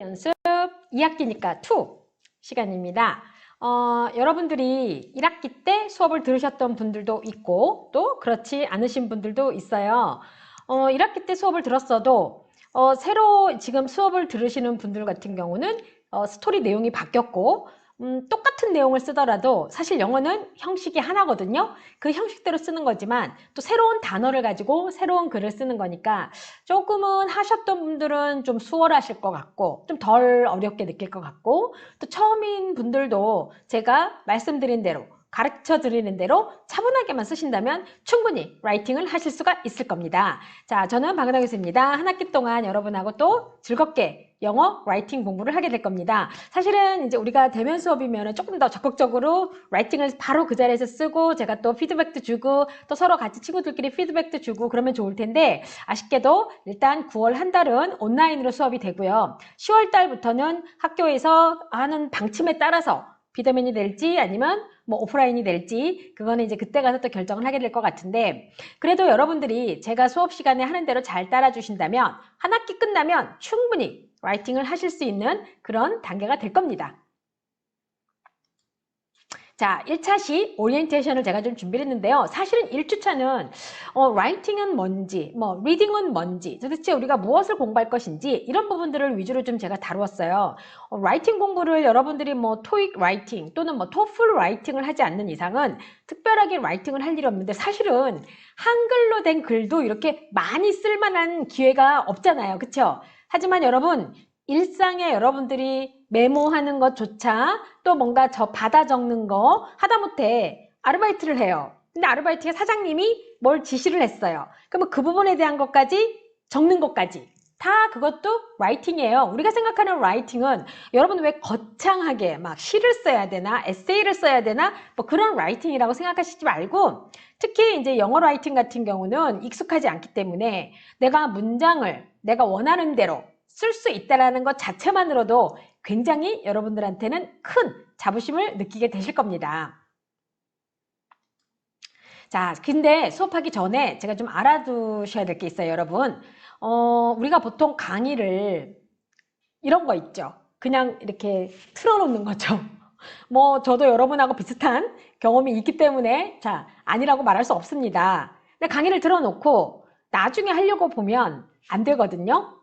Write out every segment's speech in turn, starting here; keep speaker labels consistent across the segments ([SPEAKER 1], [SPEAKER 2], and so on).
[SPEAKER 1] 연습 2학기니까 2 시간입니다. 여러분들이 1학기 때 수업을 들으셨던 분들도 있고 또 그렇지 않으신 분들도 있어요. 1학기 때 수업을 들었어도 새로 지금 수업을 들으시는 분들 같은 경우는 스토리 내용이 바뀌었고 똑같은 내용을 쓰더라도 사실 영어는 형식이 하나거든요. 그 형식대로 쓰는 거지만 또 새로운 단어를 가지고 새로운 글을 쓰는 거니까 조금은 하셨던 분들은 좀 수월하실 것 같고 좀 덜 어렵게 느낄 것 같고 또 처음인 분들도 제가 말씀드린 대로 가르쳐 드리는 대로 차분하게만 쓰신다면 충분히 라이팅을 하실 수가 있을 겁니다. 자, 저는 박은하 교수입니다. 한 학기 동안 여러분하고 또 즐겁게 영어 라이팅 공부를 하게 될 겁니다. 사실은 이제 우리가 대면 수업이면 조금 더 적극적으로 라이팅을 바로 그 자리에서 쓰고 제가 또 피드백도 주고 또 서로 같이 친구들끼리 피드백도 주고 그러면 좋을 텐데 아쉽게도 일단 9월 한 달은 온라인으로 수업이 되고요. 10월 달부터는 학교에서 하는 방침에 따라서 비대면이 될지 아니면 뭐 오프라인이 될지 그거는 이제 그때 가서 또 결정을 하게 될 것 같은데 그래도 여러분들이 제가 수업 시간에 하는 대로 잘 따라 주신다면 한 학기 끝나면 충분히 라이팅을 하실 수 있는 그런 단계가 될 겁니다. 자, 1차시 오리엔테이션을 제가 좀 준비를 했는데요. 사실은 1주차는 라이팅은 뭔지, 뭐 리딩은 뭔지, 도대체 우리가 무엇을 공부할 것인지 이런 부분들을 위주로 좀 제가 다루었어요. 라이팅 공부를 여러분들이 뭐 토익 라이팅 또는 뭐 토플 라이팅을 하지 않는 이상은 특별하게 라이팅을 할 일이 없는데 사실은 한글로 된 글도 이렇게 많이 쓸만한 기회가 없잖아요. 그렇죠? 하지만 여러분 일상에 여러분들이 메모하는 것조차 또 뭔가 저 받아 적는 거 하다못해 아르바이트를 해요. 근데 아르바이트에 사장님이 뭘 지시를 했어요. 그러면 그 부분에 대한 것까지 적는 것까지 다 그것도 라이팅이에요. 우리가 생각하는 라이팅은 여러분 왜 거창하게 막 시를 써야 되나 에세이를 써야 되나 뭐 그런 라이팅이라고 생각하시지 말고 특히 이제 영어 라이팅 같은 경우는 익숙하지 않기 때문에 내가 문장을 내가 원하는 대로 쓸 수 있다는 것 자체만으로도 굉장히 여러분들한테는 큰 자부심을 느끼게 되실 겁니다. 자, 근데 수업하기 전에 제가 좀 알아두셔야 될 게 있어요, 여러분. 우리가 보통 강의를 이런 거 있죠. 그냥 이렇게 틀어놓는 거죠. 뭐 저도 여러분하고 비슷한 경험이 있기 때문에 자, 아니라고 말할 수 없습니다. 근데 강의를 들어놓고 나중에 하려고 보면 안 되거든요.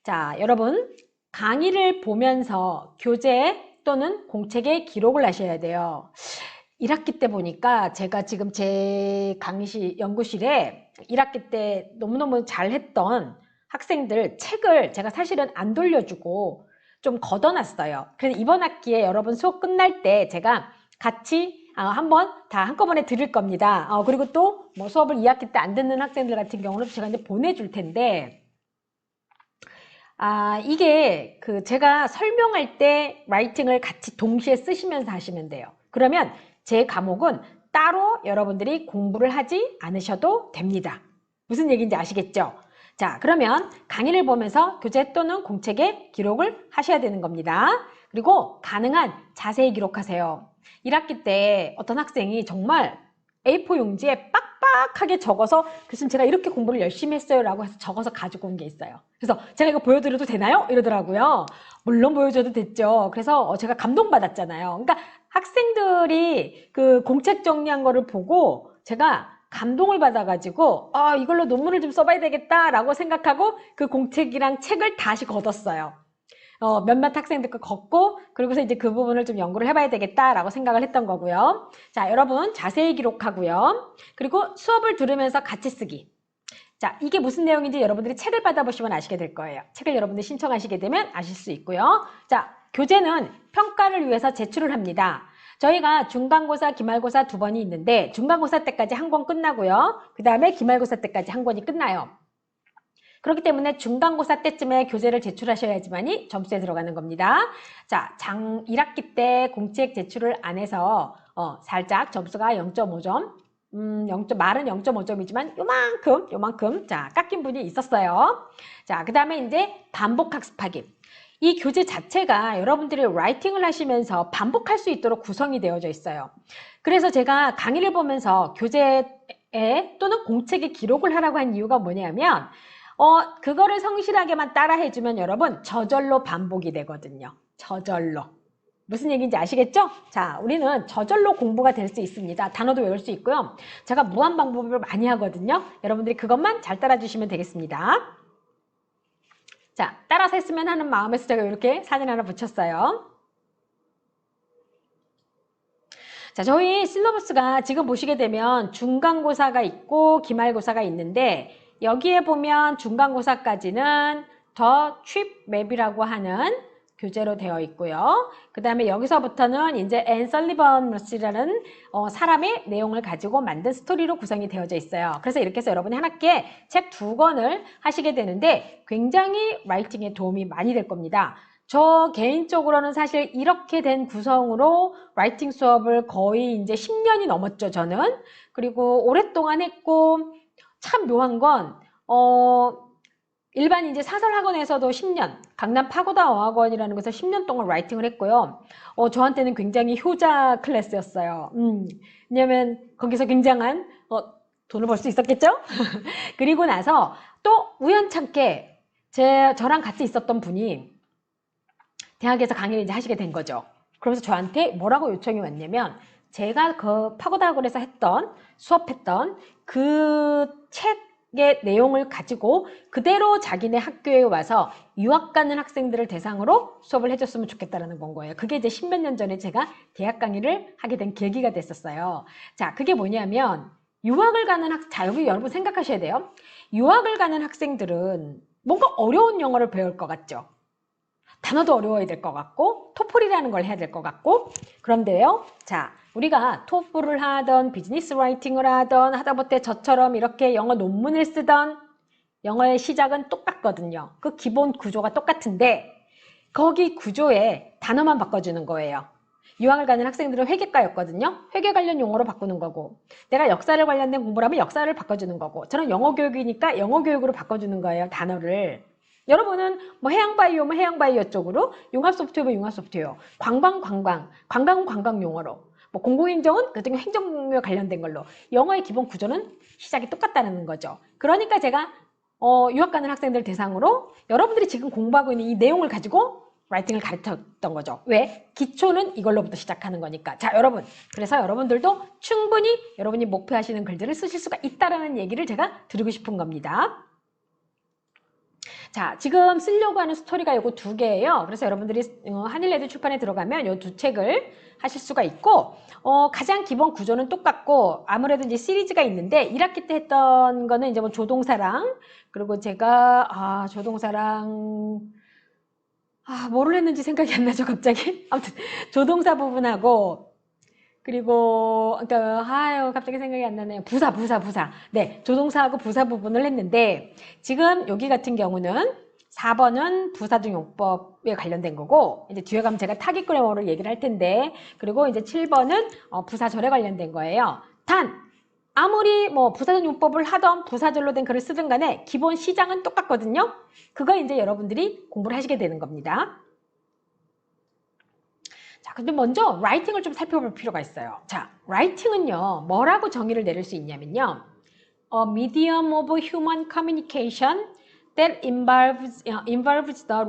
[SPEAKER 1] 자, 여러분 강의를 보면서 교재 또는 공책에 기록을 하셔야 돼요. 1학기 때 보니까 제가 지금 제 강의실, 연구실에 1학기 때 너무너무 잘했던 학생들 책을 제가 사실은 안 돌려주고 좀 걷어놨어요. 그래서 이번 학기에 여러분 수업 끝날 때 제가 같이 한번 다 한꺼번에 들을 겁니다. 그리고 또 뭐 수업을 2학기 때 안 듣는 학생들 같은 경우는 제가 이제 보내줄 텐데 이게 제가 설명할 때 라이팅을 같이 동시에 쓰시면서 하시면 돼요. 그러면 제 과목은 따로 여러분들이 공부를 하지 않으셔도 됩니다. 무슨 얘기인지 아시겠죠? 자, 그러면 강의를 보면서 교재 또는 공책에 기록을 하셔야 되는 겁니다. 그리고 가능한 자세히 기록하세요. 1학기 때 어떤 학생이 정말 A4 용지에 빡빡하게 적어서 교수님 제가 이렇게 공부를 열심히 했어요 라고 해서 적어서 가지고 온 게 있어요. 그래서 제가 이거 보여드려도 되나요? 이러더라고요. 물론 보여줘도 됐죠. 그래서 제가 감동받았잖아요. 그러니까 학생들이 그 공책 정리한 거를 보고 제가 감동을 받아가지고 이걸로 논문을 좀 써봐야 되겠다라고 생각하고 그 공책이랑 책을 다시 걷었어요. 몇몇 학생들 거 걷고 그리고서 이제 그 부분을 좀 연구를 해봐야 되겠다라고 생각을 했던 거고요. 자, 여러분 자세히 기록하고요. 그리고 수업을 들으면서 같이 쓰기. 자, 이게 무슨 내용인지 여러분들이 책을 받아보시면 아시게 될 거예요. 책을 여러분들이 신청하시게 되면 아실 수 있고요. 자, 교재는 평가를 위해서 제출을 합니다. 저희가 중간고사, 기말고사 2번이 있는데 중간고사 때까지 한 권 끝나고요. 그 다음에 기말고사 때까지 한 권이 끝나요. 그렇기 때문에 중간고사 때쯤에 교재를 제출하셔야지만이 점수에 들어가는 겁니다. 자, 1학기 때 공책 제출을 안 해서 살짝 점수가 0.5점 말은 0.5점이지만 요만큼 자 깎인 분이 있었어요. 자, 그 다음에 이제 반복 학습하기. 이 교재 자체가 여러분들이 라이팅을 하시면서 반복할 수 있도록 구성이 되어져 있어요. 그래서 제가 강의를 보면서 교재에 또는 공책에 기록을 하라고 한 이유가 뭐냐면 그거를 성실하게만 따라 해주면 여러분 저절로 반복이 되거든요. 저절로. 무슨 얘기인지 아시겠죠? 자, 우리는 저절로 공부가 될 수 있습니다. 단어도 외울 수 있고요. 제가 무한 방법을 많이 하거든요. 여러분들이 그것만 잘 따라주시면 되겠습니다. 자, 따라서 했으면 하는 마음에서 제가 이렇게 사진 하나 붙였어요. 자, 저희 실러버스가 지금 보시게 되면 중간고사가 있고 기말고사가 있는데 여기에 보면 중간고사까지는 더 트립 맵이라고 하는 교재로 되어 있고요. 그 다음에 여기서부터는 이제 앤 설리번 머시라는 사람의 내용을 가지고 만든 스토리로 구성이 되어져 있어요. 그래서 이렇게 해서 여러분이 한 학기에 책 2권을 하시게 되는데 굉장히 라이팅에 도움이 많이 될 겁니다. 저 개인적으로는 사실 이렇게 된 구성으로 라이팅 수업을 거의 이제 10년이 넘었죠, 저는. 그리고 오랫동안 했고, 참 묘한 건, 일반 이제 사설학원에서도 10년, 강남 파고다 어학원이라는 곳에서 10년 동안 라이팅을 했고요. 저한테는 굉장히 효자 클래스였어요. 왜냐면 거기서 굉장한, 돈을 벌 수 있었겠죠? 그리고 나서 또 우연찮게 저랑 같이 있었던 분이 대학에서 강의를 이제 하시게 된 거죠. 그러면서 저한테 뭐라고 요청이 왔냐면 제가 그 파고다 학원에서 수업했던 그 책의 내용을 가지고 그대로 자기네 학교에 와서 유학 가는 학생들을 대상으로 수업을 해줬으면 좋겠다라는 건 거예요. 그게 이제 10몇 년 전에 제가 대학 강의를 하게 된 계기가 됐었어요. 자, 그게 뭐냐면 유학을 가는 자, 여기 여러분 생각하셔야 돼요. 유학을 가는 학생들은 뭔가 어려운 영어를 배울 것 같죠? 단어도 어려워야 될 것 같고 토플이라는 걸 해야 될 것 같고 그런데요. 자, 우리가 토플을 하던 비즈니스 라이팅을 하던 하다못해 저처럼 이렇게 영어 논문을 쓰던 영어의 시작은 똑같거든요. 그 기본 구조가 똑같은데 거기 구조에 단어만 바꿔주는 거예요. 유학을 가는 학생들은 회계과였거든요. 회계 관련 용어로 바꾸는 거고 내가 역사를 관련된 공부를 하면 역사를 바꿔주는 거고 저는 영어 교육이니까 영어 교육으로 바꿔주는 거예요. 단어를. 여러분은 뭐 해양바이오면 해양바이오 쪽으로, 융합소프트웨어면 융합소프트웨어, 관광 용어로, 뭐 공공행정은 그중에 행정에 관련된 걸로 영어의 기본 구조는 시작이 똑같다는 거죠. 그러니까 제가 유학 가는 학생들 대상으로 여러분들이 지금 공부하고 있는 이 내용을 가지고 라이팅을 가르쳤던 거죠. 왜? 기초는 이걸로부터 시작하는 거니까. 자, 여러분. 그래서 여러분들도 충분히 여러분이 목표하시는 글들을 쓰실 수가 있다라는 얘기를 제가 드리고 싶은 겁니다. 자, 지금 쓰려고 하는 스토리가 요거 2개예요. 그래서 여러분들이 한일레드 출판에 들어가면 요 2책을 하실 수가 있고 가장 기본 구조는 똑같고 아무래도 이제 시리즈가 있는데 1학기 때 했던 거는 이제 뭐 조동사랑 그리고 제가 조동사랑 뭐를 했는지 생각이 안 나죠, 갑자기. 아무튼 조동사 부분하고 그리고 그러니까 갑자기 생각이 안 나네요. 부사. 네, 조동사하고 부사 부분을 했는데 지금 여기 같은 경우는 4번은 부사중 용법에 관련된 거고 이제 뒤에 가면 제가 타깃 그래머를 얘기를 할 텐데 그리고 이제 7번은 부사절에 관련된 거예요. 단 아무리 뭐 부사절 용법을 하던 부사절로 된 글을 쓰든 간에 기본 시장은 똑같거든요. 그거 이제 여러분들이 공부를 하시게 되는 겁니다. 자, 근데 먼저 라이팅을 좀 살펴볼 필요가 있어요. 자, 라이팅은요, 뭐라고 정의를 내릴 수 있냐면요. A medium of human communication that involves the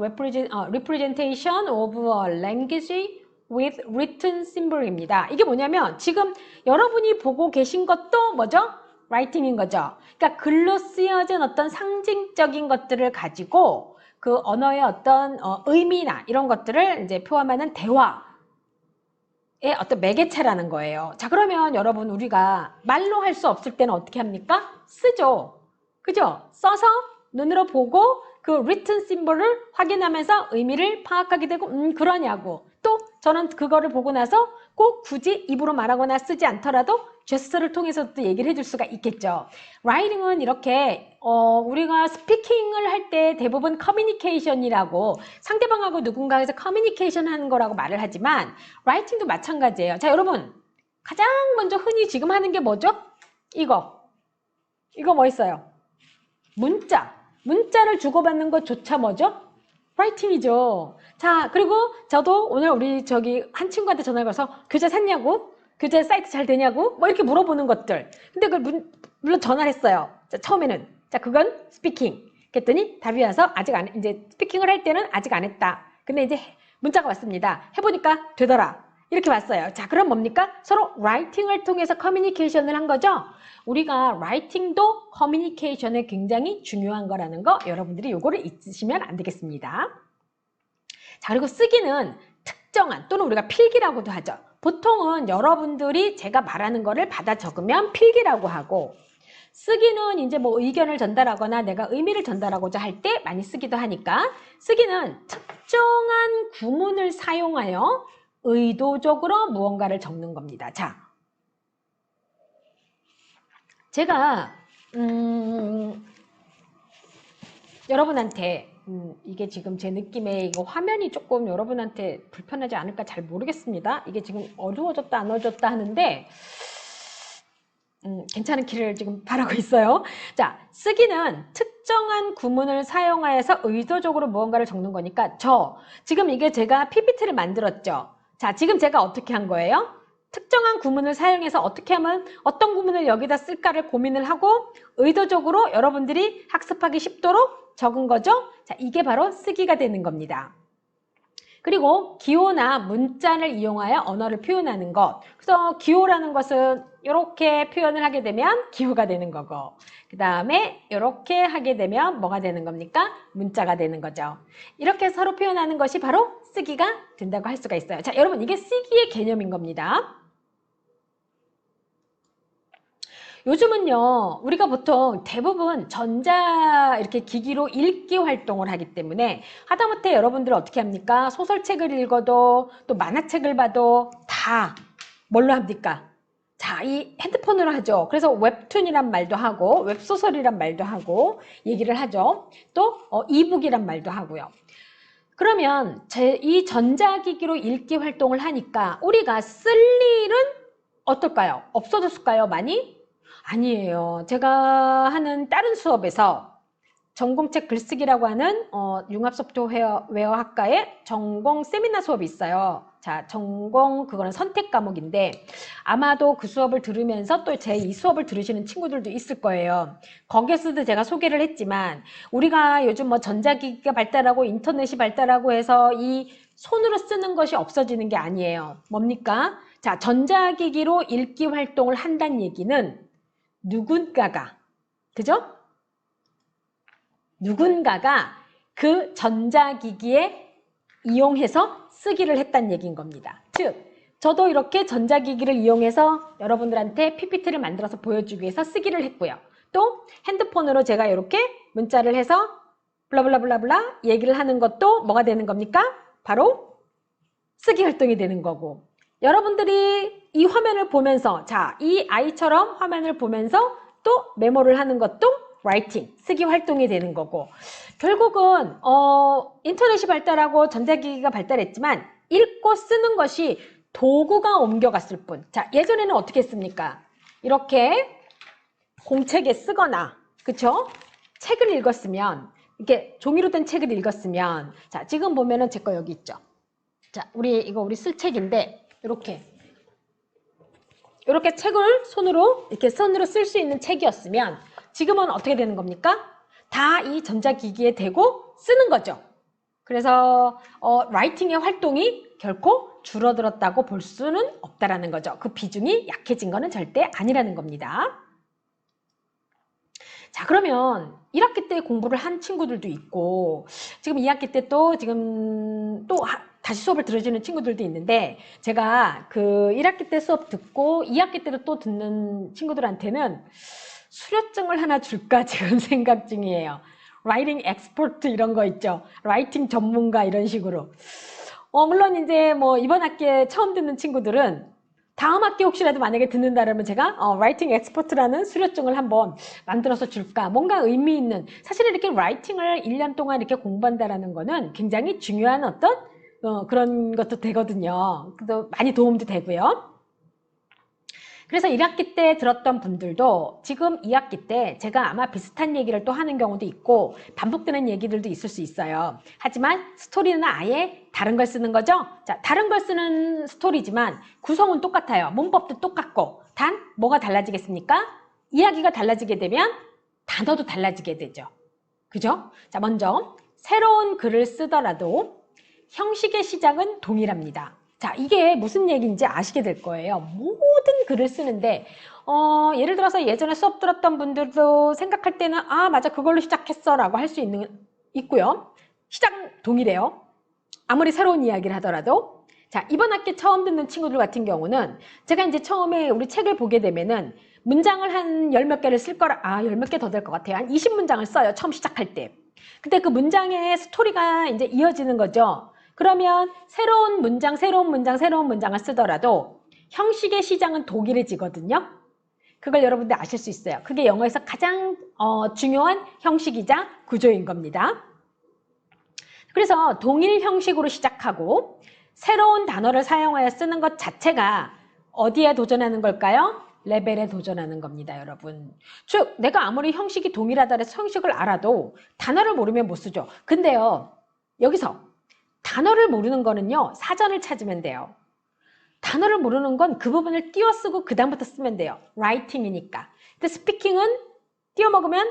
[SPEAKER 1] representation of a language with written symbol입니다. 이게 뭐냐면 지금 여러분이 보고 계신 것도 뭐죠? 라이팅인 거죠. 그러니까 글로 쓰여진 어떤 상징적인 것들을 가지고 그 언어의 어떤 의미나 이런 것들을 이제 표현하는 대화 어떤 매개체라는 거예요. 자, 그러면 여러분 우리가 말로 할 수 없을 때는 어떻게 합니까? 쓰죠. 그죠? 써서 눈으로 보고 그 written symbol을 확인하면서 의미를 파악하게 되고 그러냐고. 또 저는 그거를 보고 나서 꼭 굳이 입으로 말하거나 쓰지 않더라도 제스처를 통해서 또 얘기를 해줄 수가 있겠죠. 라이팅은 이렇게 우리가 스피킹을 할 때 대부분 커뮤니케이션이라고 상대방하고 누군가에서 커뮤니케이션 하는 거라고 말을 하지만 라이팅도 마찬가지예요. 자, 여러분 가장 먼저 흔히 지금 하는 게 뭐죠? 이거 뭐 있어요? 문자를 주고받는 것조차 뭐죠? 라이팅이죠. 자, 그리고 저도 오늘 우리 한 친구한테 전화를 걸어서 교재 샀냐고? 교재 사이트 잘 되냐고? 뭐 이렇게 물어보는 것들. 근데 그걸 물론 전화를 했어요. 자, 처음에는. 자, 그건 스피킹. 그랬더니 답이 와서 아직 안, 이제 스피킹을 할 때는 아직 안 했다. 근데 이제 문자가 왔습니다. 해보니까 되더라. 이렇게 왔어요. 자, 그럼 뭡니까? 서로 라이팅을 통해서 커뮤니케이션을 한 거죠. 우리가 라이팅도 커뮤니케이션에 굉장히 중요한 거라는 거 여러분들이 요거를 잊으시면 안 되겠습니다. 자, 그리고 쓰기는 특정한 또는 우리가 필기라고도 하죠. 보통은 여러분들이 제가 말하는 거를 받아 적으면 필기라고 하고, 쓰기는 이제 뭐 의견을 전달하거나 내가 의미를 전달하고자 할 때 많이 쓰기도 하니까, 쓰기는 특정한 구문을 사용하여 의도적으로 무언가를 적는 겁니다. 자, 제가 여러분한테 이게 지금 제 느낌에 이거 화면이 조금 여러분한테 불편하지 않을까 잘 모르겠습니다. 이게 지금 어두워졌다 안 어두워졌다 하는데 괜찮기를 지금 바라고 있어요. 자, 쓰기는 특정한 구문을 사용하여서 의도적으로 무언가를 적는 거니까 지금 이게 제가 PPT를 만들었죠. 자, 지금 제가 어떻게 한 거예요? 특정한 구문을 사용해서 어떻게 하면 어떤 구문을 여기다 쓸까를 고민을 하고 의도적으로 여러분들이 학습하기 쉽도록 적은 거죠. 자, 이게 바로 쓰기가 되는 겁니다. 그리고 기호나 문자를 이용하여 언어를 표현하는 것. 그래서 기호라는 것은 이렇게 표현을 하게 되면 기호가 되는 거고, 그 다음에 이렇게 하게 되면 뭐가 되는 겁니까? 문자가 되는 거죠. 이렇게 서로 표현하는 것이 바로 쓰기가 된다고 할 수가 있어요. 자, 여러분, 이게 쓰기의 개념인 겁니다. 요즘은요, 우리가 보통 대부분 이렇게 기기로 읽기 활동을 하기 때문에 하다못해 여러분들 어떻게 합니까? 소설책을 읽어도 또 만화책을 봐도 다 뭘로 합니까? 자, 이 핸드폰으로 하죠. 그래서 웹툰이란 말도 하고 웹소설이란 말도 하고 얘기를 하죠. 또 이북이란 말도 하고요. 그러면 이 전자기기로 읽기 활동을 하니까 우리가 쓸 일은 어떨까요? 없어졌을까요? 많이? 아니에요. 제가 하는 다른 수업에서 전공책 글쓰기라고 하는 융합소프트웨어 학과의 전공 세미나 수업이 있어요. 자, 전공 그거는 선택 과목인데 아마도 그 수업을 들으면서 또 제 이 수업을 들으시는 친구들도 있을 거예요. 거기에서도 제가 소개를 했지만 우리가 요즘 뭐 전자기기가 발달하고 인터넷이 발달하고 해서 이 손으로 쓰는 것이 없어지는 게 아니에요. 뭡니까? 자, 전자기기로 읽기 활동을 한다는 얘기는 누군가가, 그죠? 누군가가 그 전자기기에 이용해서 쓰기를 했다는 얘기인 겁니다. 즉, 저도 이렇게 전자기기를 이용해서 여러분들한테 PPT를 만들어서 보여주기 위해서 쓰기를 했고요. 또 핸드폰으로 제가 이렇게 문자를 해서 블라블라블라블라 얘기를 하는 것도 뭐가 되는 겁니까? 바로 쓰기 활동이 되는 거고, 여러분들이 이 화면을 보면서, 자, 이 아이처럼 화면을 보면서 또 메모를 하는 것도 라이팅, 쓰기 활동이 되는 거고, 결국은 인터넷이 발달하고 전자기기가 발달했지만 읽고 쓰는 것이 도구가 옮겨갔을 뿐. 자, 예전에는 어떻게 했습니까? 이렇게 공책에 쓰거나, 그쵸? 책을 읽었으면, 이렇게 종이로 된 책을 읽었으면, 자, 지금 보면은 제 거 여기 있죠? 자, 우리 쓸 책인데, 이렇게 책을 손으로 쓸 수 있는 책이었으면 지금은 어떻게 되는 겁니까? 다 이 전자기기에 대고 쓰는 거죠. 그래서 라이팅의 활동이 결코 줄어들었다고 볼 수는 없다라는 거죠. 그 비중이 약해진 거는 절대 아니라는 겁니다. 자, 그러면 1학기 때 공부를 한 친구들도 있고 지금 2학기 때 또 다시 수업을 들어주는 친구들도 있는데, 제가 그 1학기 때 수업 듣고 2학기 때도 또 듣는 친구들한테는 수료증을 하나 줄까 지금 생각 중이에요. 라이팅 엑스퍼트 이런 거 있죠. 라이팅 전문가 이런 식으로. 물론 이제 뭐 이번 학기에 처음 듣는 친구들은 다음 학기 혹시라도 만약에 듣는다면 제가 라이팅 엑스퍼트라는 수료증을 한번 만들어서 줄까? 뭔가 의미 있는, 사실 이렇게 라이팅을 1년 동안 이렇게 공부한다라는 거는 굉장히 중요한 어떤 그런 것도 되거든요. 그래도 많이 도움도 되고요. 그래서 1학기 때 들었던 분들도 지금 2학기 때 제가 아마 비슷한 얘기를 또 하는 경우도 있고 반복되는 얘기들도 있을 수 있어요. 하지만 스토리는 아예 다른 걸 쓰는 거죠. 자, 다른 걸 쓰는 스토리지만 구성은 똑같아요. 문법도 똑같고, 단 뭐가 달라지겠습니까? 이야기가 달라지게 되면 단어도 달라지게 되죠. 그죠? 자, 먼저 새로운 글을 쓰더라도 형식의 시작은 동일합니다. 자, 이게 무슨 얘기인지 아시게 될 거예요. 모든 글을 쓰는데 예를 들어서 예전에 수업 들었던 분들도 생각할 때는 아, 맞아, 그걸로 시작했어 라고 할 수 있고요. 시작은 동일해요. 아무리 새로운 이야기를 하더라도. 자, 이번 학기 처음 듣는 친구들 같은 경우는 제가 이제 처음에 우리 책을 보게 되면은 문장을 한 열 몇 개를 쓸 거라, 열 몇 개 더 될 것 같아요. 한 20문장을 써요. 처음 시작할 때. 근데 그 문장의 스토리가 이제 이어지는 거죠. 그러면 새로운 문장, 새로운 문장, 새로운 문장을 쓰더라도 형식의 시작은 동일해지거든요. 그걸 여러분들 아실 수 있어요. 그게 영어에서 가장 중요한 형식이자 구조인 겁니다. 그래서 동일 형식으로 시작하고 새로운 단어를 사용하여 쓰는 것 자체가 어디에 도전하는 걸까요? 레벨에 도전하는 겁니다, 여러분. 즉, 내가 아무리 형식이 동일하다 해서 형식을 알아도 단어를 모르면 못 쓰죠. 근데요, 여기서 단어를 모르는 거는요, 사전을 찾으면 돼요. 단어를 모르는 건 그 부분을 띄어쓰고 그 다음부터 쓰면 돼요. 라이팅이니까. 근데 스피킹은 띄어먹으면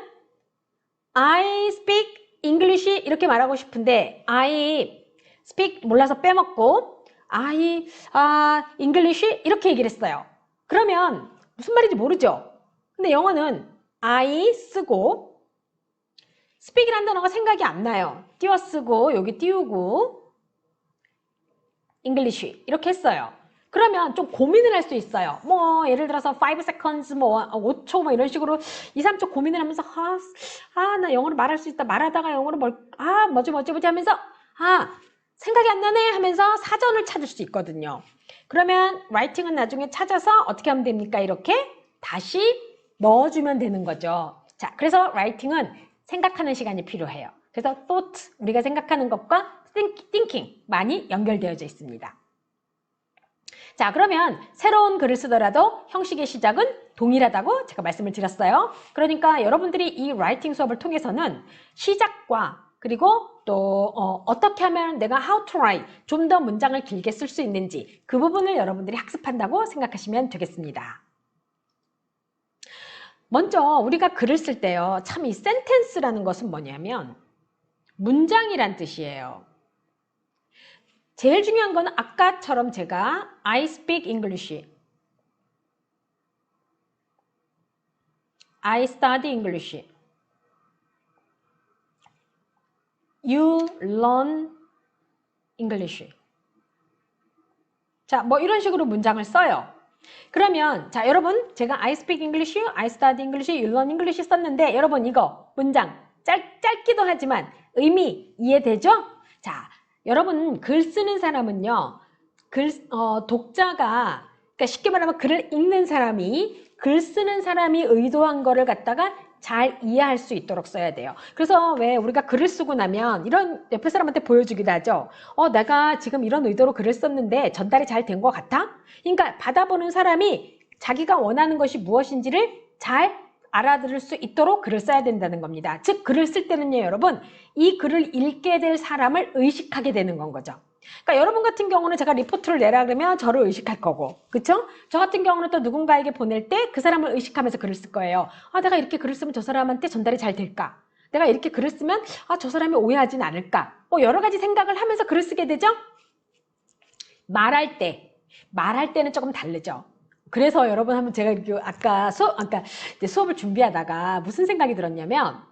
[SPEAKER 1] I speak English 이렇게 말하고 싶은데 I speak 몰라서 빼먹고 I English 이렇게 얘기를 했어요. 그러면 무슨 말인지 모르죠. 근데 영어는 I 쓰고 speak이라는 단어가 생각이 안 나요. 띄어쓰고 여기 띄우고 English 이렇게 했어요. 그러면 좀 고민을 할 수 있어요. 뭐 예를 들어서 5 seconds, 뭐 5초 뭐 이런 식으로 2, 3초 고민을 하면서 나 영어로 말할 수 있다. 말하다가 영어로 뭐지 하면서 생각이 안 나네 하면서 사전을 찾을 수 있거든요. 그러면 라이팅은 나중에 찾아서 어떻게 하면 됩니까? 이렇게 다시 넣어주면 되는 거죠. 자, 그래서 라이팅은 생각하는 시간이 필요해요. 그래서 thought, 우리가 생각하는 것과 thinking 많이 연결되어져 있습니다. 자, 그러면 새로운 글을 쓰더라도 형식의 시작은 동일하다고 제가 말씀을 드렸어요. 그러니까 여러분들이 이 라이팅 수업을 통해서는 시작과 그리고 또 어떻게 하면 내가 how to write 좀 더 문장을 길게 쓸 수 있는지 그 부분을 여러분들이 학습한다고 생각하시면 되겠습니다. 먼저 우리가 글을 쓸 때요. 참 이 sentence라는 것은 뭐냐면 문장이란 뜻이에요. 제일 중요한 건 아까처럼 제가 I speak English, I study English, you learn English. 자, 뭐 이런 식으로 문장을 써요. 그러면 자, 여러분 제가 I speak English, I study English, you learn English 썼는데 여러분 이거 문장 짧기도 하지만 의미 이해되죠? 자, 여러분 글 쓰는 사람은요. 독자가 그러니까 쉽게 말하면 글을 읽는 사람이 글 쓰는 사람이 의도한 거를 갖다가 잘 이해할 수 있도록 써야 돼요. 그래서 왜 우리가 글을 쓰고 나면 이런 옆에 사람한테 보여주기도 하죠. 내가 지금 이런 의도로 글을 썼는데 전달이 잘 된 것 같아? 그러니까 받아보는 사람이 자기가 원하는 것이 무엇인지를 잘 알아들을 수 있도록 글을 써야 된다는 겁니다. 즉 글을 쓸 때는요, 여러분 이 글을 읽게 될 사람을 의식하게 되는 건 거죠. 그러니까 여러분 같은 경우는 제가 리포트를 내라 그러면 저를 의식할 거고, 그쵸? 저 같은 경우는 또 누군가에게 보낼 때 그 사람을 의식하면서 글을 쓸 거예요. 내가 이렇게 글을 쓰면 저 사람한테 전달이 잘 될까? 내가 이렇게 글을 쓰면 저 사람이 오해하진 않을까? 뭐 여러 가지 생각을 하면서 글을 쓰게 되죠? 말할 때는 조금 다르죠. 그래서 여러분 한번 제가 아까 수업을 준비하다가 무슨 생각이 들었냐면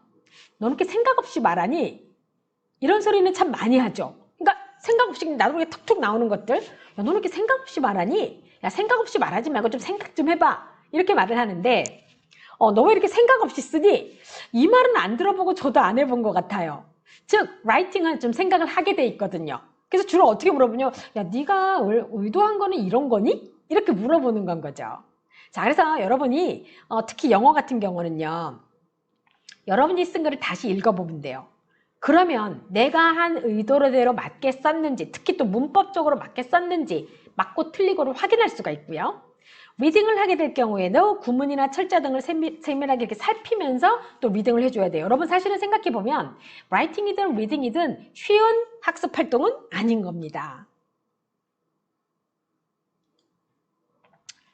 [SPEAKER 1] 너 이렇게 생각 없이 말하니? 이런 소리는 참 많이 하죠. 그러니까 생각 없이 나도 모르게 툭툭 나오는 것들. 야, 너는 이렇게 생각 없이 말하니? 야, 생각 없이 말하지 말고 좀 생각 좀 해봐. 이렇게 말을 하는데 너 왜 이렇게 생각 없이 쓰니? 이 말은 안 들어보고 저도 안 해본 것 같아요. 즉, 라이팅은 좀 생각을 하게 돼 있거든요. 그래서 주로 어떻게 물어보냐? 야, 네가 의도한 거는 이런 거니? 이렇게 물어보는 건 거죠. 자, 그래서 여러분이 특히 영어 같은 경우는요. 여러분이 쓴 글을 다시 읽어보면 돼요. 그러면 내가 한 의도대로 맞게 썼는지, 특히 또 문법적으로 맞게 썼는지 맞고 틀리고를 확인할 수가 있고요. 리딩을 하게 될 경우에도 구문이나 철자 등을 세밀하게 이렇게 살피면서 또 리딩을 해줘야 돼요. 여러분 사실은 생각해보면 라이팅이든 리딩이든 쉬운 학습 활동은 아닌 겁니다.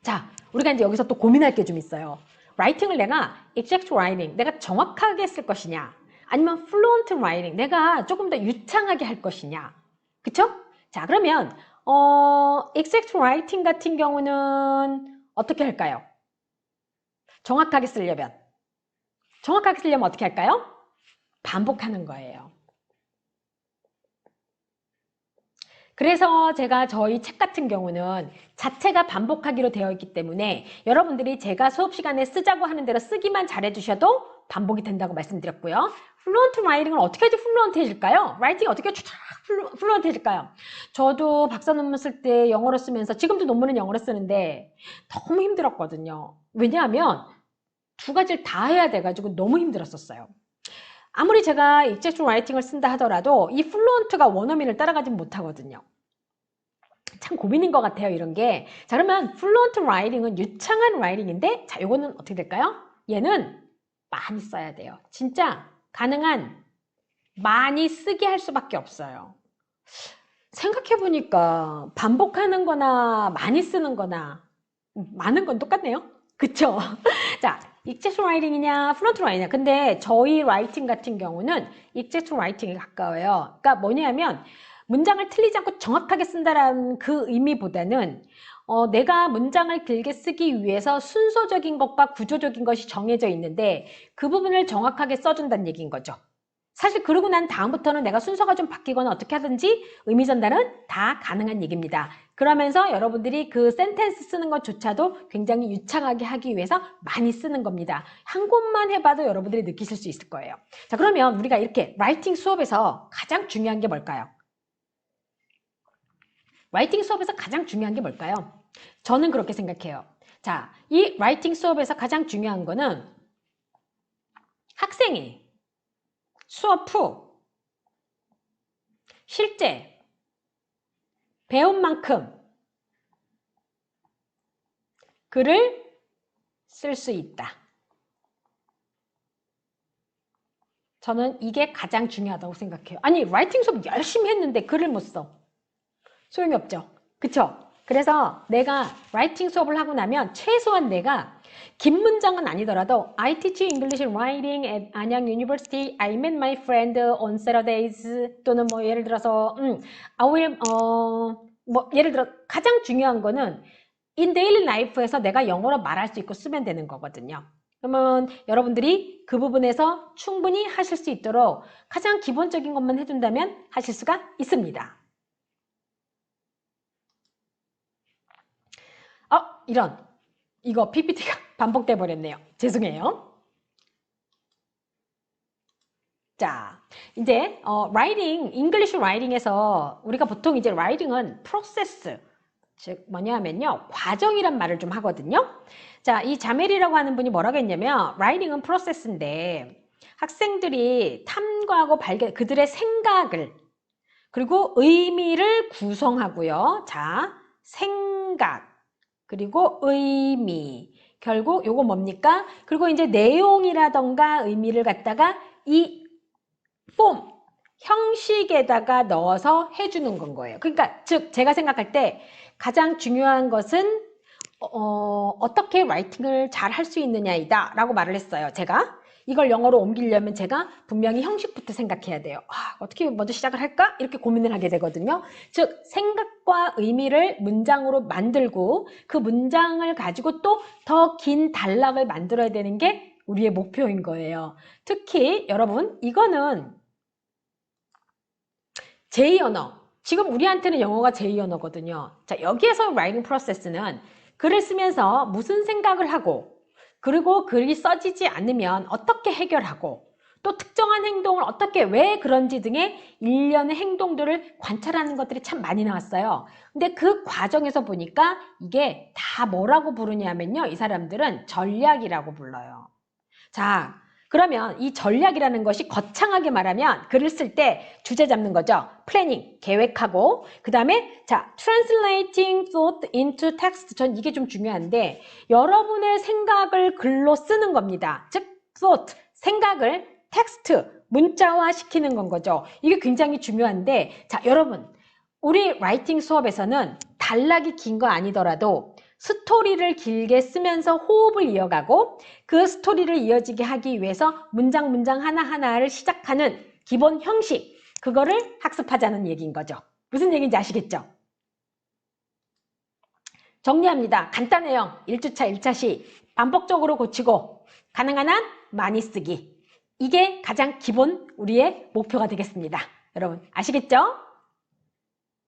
[SPEAKER 1] 자, 우리가 이제 여기서 또 고민할 게 좀 있어요. 라이팅을 내가 exact writing, 내가 정확하게 쓸 것이냐, 아니면 fluent writing, 내가 조금 더 유창하게 할 것이냐. 그쵸? 자, 그러면 exact writing 같은 경우는 어떻게 할까요? 정확하게 쓰려면 어떻게 할까요? 반복하는 거예요. 그래서 제가 저희 책 같은 경우는 자체가 반복하기로 되어 있기 때문에 여러분들이 제가 수업 시간에 쓰자고 하는 대로 쓰기만 잘해주셔도 반복이 된다고 말씀드렸고요. 플루언트 라이팅은 어떻게 해야지 플루언트해질까요? 라이팅이 어떻게 쫙 플루언트해질까요? 저도 박사 논문 쓸 때 영어로 쓰면서 지금도 논문은 영어로 쓰는데 너무 힘들었거든요. 왜냐하면 두 가지를 다 해야 돼가지고 너무 힘들었었어요. 아무리 제가 익젝트 라이팅을 쓴다 하더라도 이 플루언트가 원어민을 따라가진 못하거든요. 참 고민인 것 같아요, 이런 게. 자, 그러면 플루언트 라이팅은 유창한 라이팅인데, 자, 요거는 어떻게 될까요? 얘는 많이 써야 돼요. 진짜 가능한 많이 쓰게 할 수밖에 없어요. 생각해보니까 반복하는 거나 많이 쓰는 거나 많은 건 똑같네요. 그쵸? 자, 익젝트 라이팅이냐 플루언트 라이팅이냐. 근데 저희 라이팅 같은 경우는 익젝트 라이팅에 가까워요. 그러니까 뭐냐면 문장을 틀리지 않고 정확하게 쓴다라는 그 의미보다는 내가 문장을 길게 쓰기 위해서 순서적인 것과 구조적인 것이 정해져 있는데 그 부분을 정확하게 써준다는 얘기인 거죠. 사실 그러고 난 다음부터는 내가 순서가 좀 바뀌거나 어떻게 하든지 의미 전달은 다 가능한 얘기입니다. 그러면서 여러분들이 그 센텐스 쓰는 것조차도 굉장히 유창하게 하기 위해서 많이 쓰는 겁니다. 한 곳만 해봐도 여러분들이 느끼실 수 있을 거예요. 자, 그러면 우리가 이렇게 라이팅 수업에서 가장 중요한 게 뭘까요? 라이팅 수업에서 가장 중요한 게 뭘까요? 저는 그렇게 생각해요. 자, 이 라이팅 수업에서 가장 중요한 거는 학생이 수업 후 실제 배운 만큼 글을 쓸 수 있다. 저는 이게 가장 중요하다고 생각해요. 아니, 라이팅 수업 열심히 했는데 글을 못 써. 소용이 없죠. 그쵸? 그래서 내가 라이팅 수업을 하고 나면 최소한 내가 긴 문장은 아니더라도 I teach English writing at 안양 University. I met my friend on Saturdays. 또는 뭐 예를 들어서 I will 뭐 예를 들어 가장 중요한 거는 in daily life에서 내가 영어로 말할 수 있고 쓰면 되는 거거든요. 그러면 여러분들이 그 부분에서 충분히 하실 수 있도록 가장 기본적인 것만 해준다면 하실 수가 있습니다. 이런 이거 PPT가 반복돼 버렸네요. 죄송해요. 자, 이제 writing, English writing에서 우리가 보통 이제 writing은 process, 즉 뭐냐면요, 과정이란 말을 좀 하거든요. 자, 이 자멜이라고 하는 분이 뭐라고 했냐면 writing은 process인데 학생들이 탐구하고 발견, 그들의 생각을 그리고 의미를 구성하고요. 자, 생각 그리고 의미, 결국 요거 뭡니까? 그리고 이제 내용이라던가 의미를 갖다가 이 폼, 형식에다가 넣어서 해주는 건 거예요. 그러니까 즉 제가 생각할 때 가장 중요한 것은 어떻게 라이팅을 잘 할 수 있느냐이다 라고 말을 했어요. 제가 이걸 영어로 옮기려면 제가 분명히 형식부터 생각해야 돼요. 어떻게 먼저 시작을 할까? 이렇게 고민을 하게 되거든요. 즉 생각과 의미를 문장으로 만들고 그 문장을 가지고 또 더 긴 단락을 만들어야 되는 게 우리의 목표인 거예요. 특히 여러분 이거는 제2언어, 지금 우리한테는 영어가 제2언어거든요. 자, 여기에서 라이팅 프로세스는 글을 쓰면서 무슨 생각을 하고 그리고 글이 써지지 않으면 어떻게 해결하고 또 특정한 행동을 어떻게 왜 그런지 등의 일련의 행동들을 관찰하는 것들이 참 많이 나왔어요. 근데 그 과정에서 보니까 이게 다 뭐라고 부르냐면요. 이 사람들은 전략이라고 불러요. 자, 그러면 이 전략이라는 것이 거창하게 말하면 글을 쓸 때 주제 잡는 거죠. 플래닝, 계획하고 그 다음에 자, translating thought into text. 전 이게 좀 중요한데 여러분의 생각을 글로 쓰는 겁니다. 즉, thought, 생각을 텍스트, 문자화 시키는 건 거죠. 이게 굉장히 중요한데 자, 여러분 우리 라이팅 수업에서는 단락이 긴 거 아니더라도 스토리를 길게 쓰면서 호흡을 이어가고 그 스토리를 이어지게 하기 위해서 문장 하나하나를 시작하는 기본 형식, 그거를 학습하자는 얘기인 거죠. 무슨 얘기인지 아시겠죠? 정리합니다. 간단해요. 1주차 1차 시 반복적으로 고치고 가능한 한 많이 쓰기. 이게 가장 기본 우리의 목표가 되겠습니다. 여러분 아시겠죠?